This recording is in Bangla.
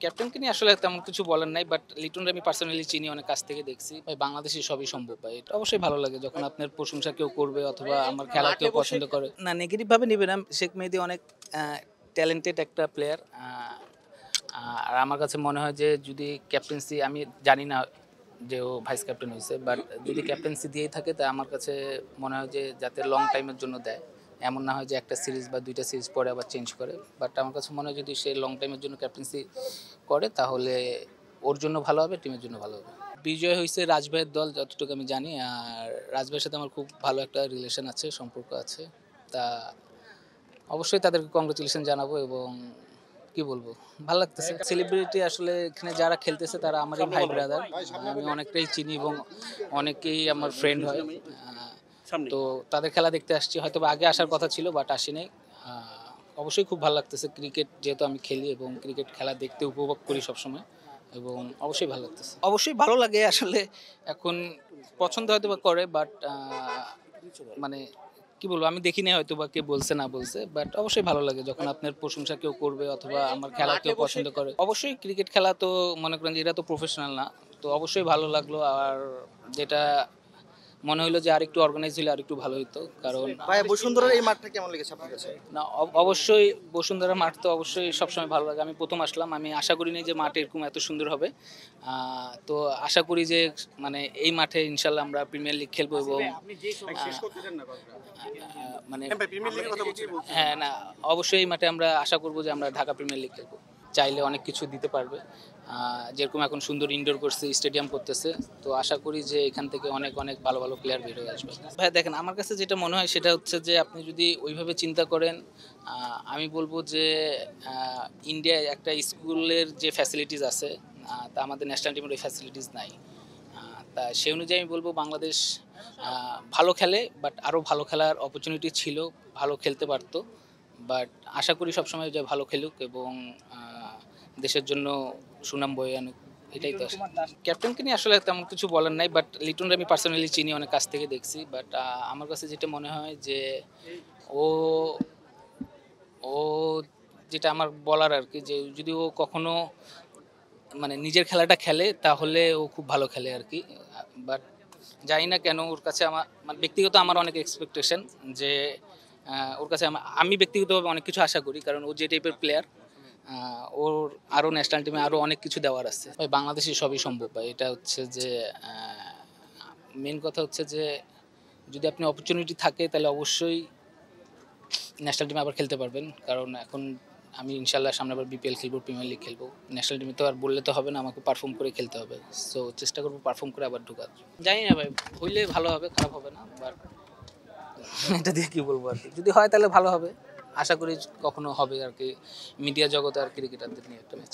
ক্যাপ্টেনকে নিয়ে আসলে তেমন কিছু বলার নাই, বাট লিটনকে আমি পার্সোনালি চিনি, অনেক কাছ থেকে দেখছি। ভাই বাংলাদেশে সবই সম্ভব ভাই, এটা অবশ্যই ভালো লাগে যখন আপনার প্রশংসা কেউ করবে অথবা আমার খেলা কেউ পছন্দ করে। না, নেগেটিভ ভাবে নিবে না। শেখ মেহেদী অনেক ট্যালেন্টেড একটা প্লেয়ার, আর আমার কাছে মনে হয় যে যদি ক্যাপ্টেন্সি, আমি জানি না যে ও ভাইস ক্যাপ্টেন হয়েছে, বাট যদি ক্যাপ্টেন্সি দিয়েই থাকে তা আমার কাছে মনে হয় যে যাতে লং টাইমের জন্য দেয়, এমন না হয় যে একটা সিরিজ বা দুইটা সিরিজ পরে আবার চেঞ্জ করে। বাট আমার কাছে মনে হয় যদি সে লং টাইমের জন্য ক্যাপ্টেন্সি করে তাহলে ওর জন্য ভালো হবে, টিমের জন্য ভালো হবে। বিজয় হয়েছে রাজভাইয়ের দল যতটুকু আমি জানি, আর রাজভাইয়ের সাথে আমার খুব ভালো একটা রিলেশন আছে, সম্পর্ক আছে। তা অবশ্যই তাদেরকে কংগ্রেচুলেশন জানাবো, এবং কি বলবো, ভালো লাগতেছে। সেলিব্রিটি আসলে এখানে যারা খেলতেছে তারা আমারই ভাই ব্রাদার, আমি অনেকটাই চিনি এবং অনেকেই আমার ফ্রেন্ড হয়। তো তাদের খেলা দেখতে আসছি, হয়তো বা আগে আসার কথা ছিল বাট আসি নাই। অবশ্যই খুব ভালো লাগতেছে, ক্রিকেট যেহেতু আমি খেলি এবং ক্রিকেট খেলা দেখতে উপভোগ করি সবসময়, এবং অবশ্যই ভালো লাগতেছে। অবশ্যই ভালো লাগে আসলে, এখন পছন্দ হয়তো বা করে, বাট মানে কি বলবো, আমি দেখি নাই হয়তো বা কে বলছে না বলছে, বাট অবশ্যই ভালো লাগে যখন আপনার প্রশংসা কেউ করবে অথবা আমার খেলা কেউ পছন্দ করে। অবশ্যই ক্রিকেট খেলা তো মনে করেন যে এরা তো প্রফেশনাল না, তো অবশ্যই ভালো লাগলো। আর যেটা মনে হলো যে আরেকটু অর্গানাইজ হলে আরেকটু ভালো হতো, কারণ ভাই বসুন্ধরার এই মাঠটা কেমন লেগেছে আপনার কাছে? না, অবশ্যই বসুন্ধরা মাঠ তো অবশ্যই সবসময় ভালো লাগে। আমি প্রথম আসলাম, আমি আশা করিনি যে মাঠ এরকম এত সুন্দর হবে। তো আশা করি যে মানে এই মাঠে ইনশাল্লাহ আমরা প্রিমিয়ার লিগ খেলবো, এবং মানে হ্যাঁ, না, অবশ্যই এই মাঠে আমরা আশা করবো যে আমরা ঢাকা প্রিমিয়ার লিগ খেলবো। চাইলে অনেক কিছু দিতে পারবে, যেরকম এখন সুন্দর ইনডোর করছে, স্টেডিয়াম করতেছে। তো আশা করি যে এখান থেকে অনেক অনেক ভালো ভালো প্লেয়ার বের হয়ে আসবে। ভাই দেখেন, আমার কাছে যেটা মনে হয় সেটা হচ্ছে যে আপনি যদি ওইভাবে চিন্তা করেন, আমি বলবো যে ইন্ডিয়ায় একটা স্কুলের যে ফ্যাসিলিটিস আছে, তা আমাদের ন্যাশনাল টিমের ওই ফ্যাসিলিটিস নাই। তা সেই অনুযায়ী আমি বলবো বাংলাদেশ ভালো খেলে, বাট আরও ভালো খেলার অপরচুনিটি ছিল, ভালো খেলতে পারতো। বাট আশা করি সবসময় যে ভালো খেলুক এবং দেশের জন্য সুনাম বয়ে আনুক, এটাই তো আশা। ক্যাপ্টেনকে নিয়ে আসলে তেমন কিছু বলার নাই, বাট লিটনকে আমি পার্সোনালি চিনি, অনেক কাছ থেকে দেখছি। বাট আমার কাছে যেটা মনে হয় যে ও ও যেটা আমার বলার আর কি, যে যদি ও কখনো মানে নিজের খেলাটা খেলে তাহলে ও খুব ভালো খেলে আর কি। বাট জানি না কেন ওর কাছে আমার মানে ব্যক্তিগত আমার অনেক এক্সপেকটেশন যে ওর কাছে আমি ব্যক্তিগতভাবে অনেক কিছু আশা করি, কারণ ও যে টাইপের প্লেয়ার, ওর আরও ন্যাশনাল টিমে আরও অনেক কিছু দেওয়ার আছে। ভাই বাংলাদেশে সবই সম্ভব ভাই, এটা হচ্ছে যে মেন কথা হচ্ছে যে যদি আপনি অপরচুনিটি থাকে তাহলে অবশ্যই ন্যাশনাল টিমে আবার খেলতে পারবেন, কারণ এখন আমি ইনশাল্লাহ সামনে আবার বিপিএল খেলবো, প্রিমিয়ার লিগ খেলবো। ন্যাশনাল টিমে তো আর বললে তো হবে না, আমাকে পারফর্ম করে খেলতে হবে। সো চেষ্টা করবো পারফর্ম করে আবার ঢোকার। জানি না ভাই, হইলে ভালো হবে, খারাপ হবে না, বাট এটা দিয়ে কী বলবো আর কি, যদি হয় তাহলে ভালো হবে। আশা করি কখনো হবে আর কি, মিডিয়া জগতে আর ক্রিকেটারদের নিয়ে একটা ম্যাচ।